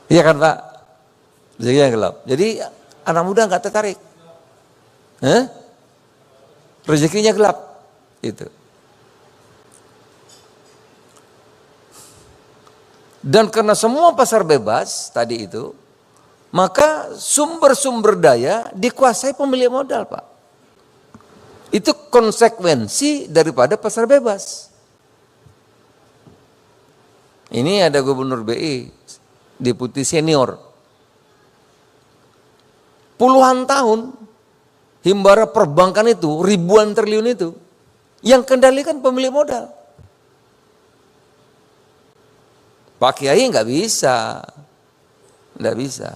Iya kan Pak? Rezekinya gelap. Jadi anak muda nggak tertarik. Rezekinya gelap. Itu. Dan karena semua pasar bebas tadi itu, maka sumber-sumber daya dikuasai pemilik modal Pak. Itu konsekuensi daripada pasar bebas. Ini ada Gubernur BI, deputi senior. Puluhan tahun himbara perbankan itu, ribuan triliun itu, yang kendalikan pemilik modal. Pak Kiai nggak bisa. Nggak bisa.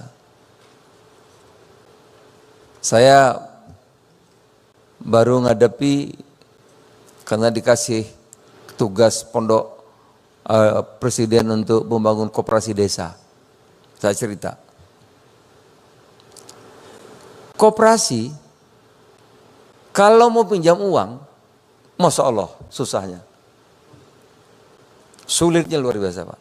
Saya baru ngadepi karena dikasih tugas pondok presiden untuk membangun koperasi desa. Saya cerita. Koperasi kalau mau pinjam uang, Masya Allah susahnya. Sulitnya luar biasa Pak.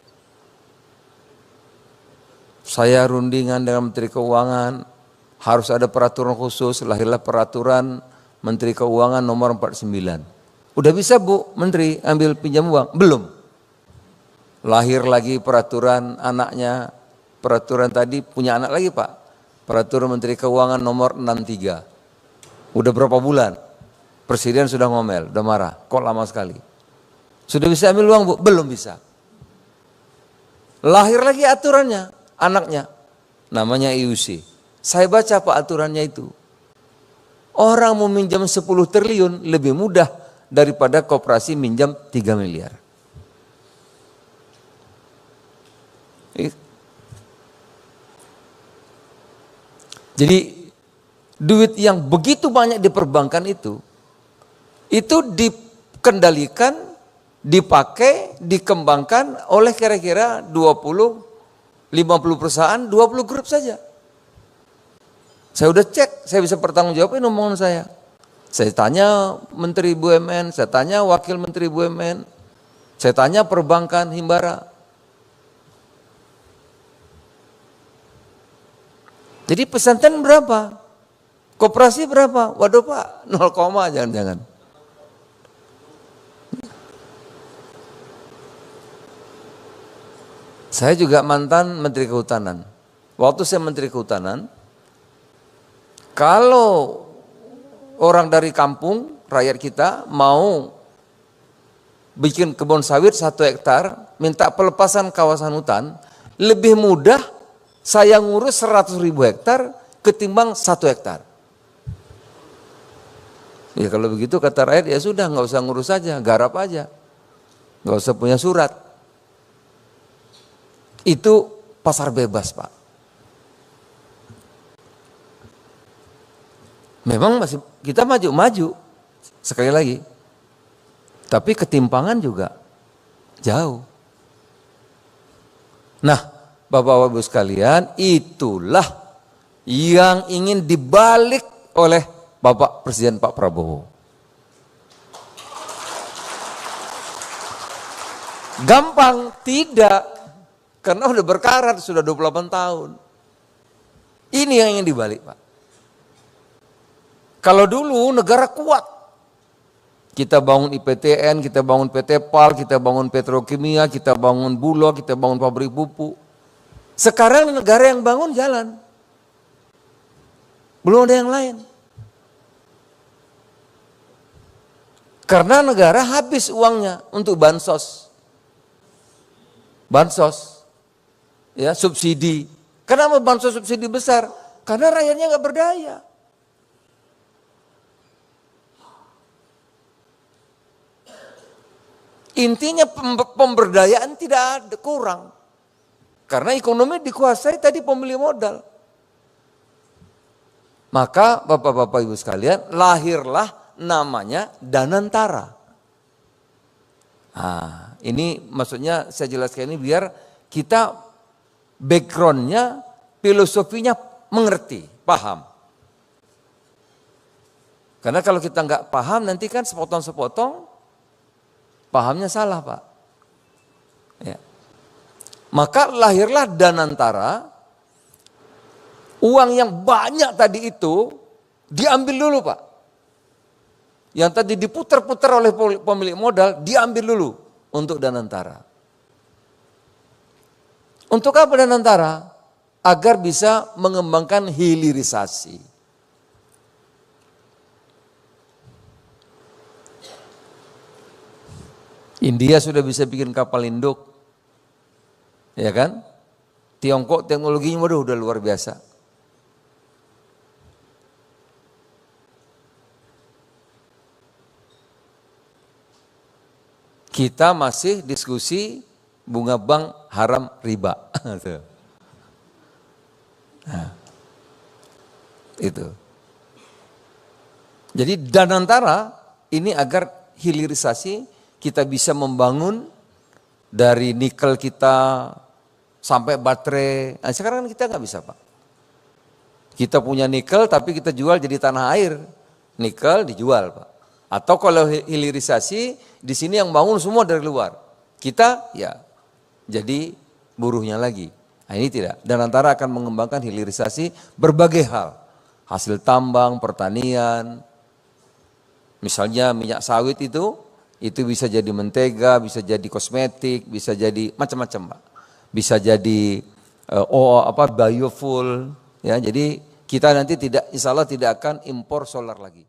Saya rundingan dengan Menteri Keuangan, harus ada peraturan khusus, lahirlah peraturan Menteri Keuangan nomor 49. Udah bisa Bu Menteri ambil pinjam uang? Belum. Lahir lagi peraturan anaknya, peraturan tadi punya anak lagi Pak. Peraturan Menteri Keuangan nomor 63. Udah berapa bulan? Presiden sudah ngomel, udah marah. Kok lama sekali? Sudah bisa ambil uang Bu? Belum bisa. Lahir lagi aturannya, anaknya. Namanya IUC. Saya baca Pak aturannya itu. Orang mau minjam 10 triliun lebih mudah daripada koperasi minjam 3 miliar. Jadi duit yang begitu banyak di perbankan itu dikendalikan, dipakai, dikembangkan oleh kira-kira 50 perusahaan, 20 grup saja. Saya udah cek, saya bisa bertanggung jawabin omongan saya. Saya tanya Menteri BUMN, saya tanya Wakil Menteri BUMN, saya tanya perbankan Himbara. Jadi pesantren berapa? Koperasi berapa? Waduh Pak, 0, jangan-jangan. Saya juga mantan Menteri Kehutanan. Waktu saya Menteri Kehutanan, kalau orang dari kampung, rakyat kita mau bikin kebun sawit 1 hektar, minta pelepasan kawasan hutan, lebih mudah saya ngurus 100.000 hektar ketimbang 1 hektar. Ya kalau begitu kata rakyat, ya sudah nggak usah ngurus saja, garap aja. Nggak usah punya surat. Itu pasar bebas Pak. Memang masih kita maju-maju sekali lagi. Tapi ketimpangan juga jauh. Nah, Bapak-Bapak Ibu sekalian, itulah yang ingin dibalik oleh Bapak Presiden Pak Prabowo. Gampang? Tidak. Karena udah berkarat, sudah 28 tahun. Ini yang ingin dibalik Pak. Kalau dulu negara kuat, kita bangun IPTN, kita bangun PT PAL, kita bangun petrokimia, kita bangun Bulog, kita bangun pabrik pupuk. Sekarang negara yang bangun jalan. Belum ada yang lain. Karena negara habis uangnya untuk bansos. Bansos. Ya, subsidi. Kenapa bansos subsidi besar? Karena rakyatnya nggak berdaya. Intinya pemberdayaan tidak ada, kurang. Karena ekonomi dikuasai tadi pemilik modal. Maka Bapak-Bapak Ibu sekalian, lahirlah namanya Danantara. Nah, ini maksudnya saya jelaskan ini biar kita backgroundnya, filosofinya mengerti, paham. Karena kalau kita nggak paham nanti kan sepotong-sepotong, pahamnya salah Pak. Ya. Maka lahirlah Danantara, uang yang banyak tadi itu diambil dulu Pak. Yang tadi diputar-putar oleh pemilik modal, diambil dulu untuk Danantara. Untuk apa Danantara? Agar bisa mengembangkan hilirisasi. India sudah bisa bikin kapal induk, ya kan? Tiongkok teknologinya udah luar biasa. Kita masih diskusi bunga bank haram riba. Nah, itu. Jadi Danantara ini agar hilirisasi kita bisa membangun dari nikel kita sampai baterai. Nah, sekarang kita nggak bisa Pak. Kita punya nikel tapi kita jual jadi tanah air. Nikel dijual Pak. Atau kalau hilirisasi di sini yang bangun semua dari luar. Kita ya jadi buruhnya lagi. Nah, ini tidak. Danantara akan mengembangkan hilirisasi berbagai hal. Hasil tambang, pertanian. Misalnya minyak sawit itu bisa jadi mentega, bisa jadi kosmetik, bisa jadi macam-macam Pak. Bisa jadi biofuel ya. Jadi kita nanti insya Allah tidak akan impor solar lagi.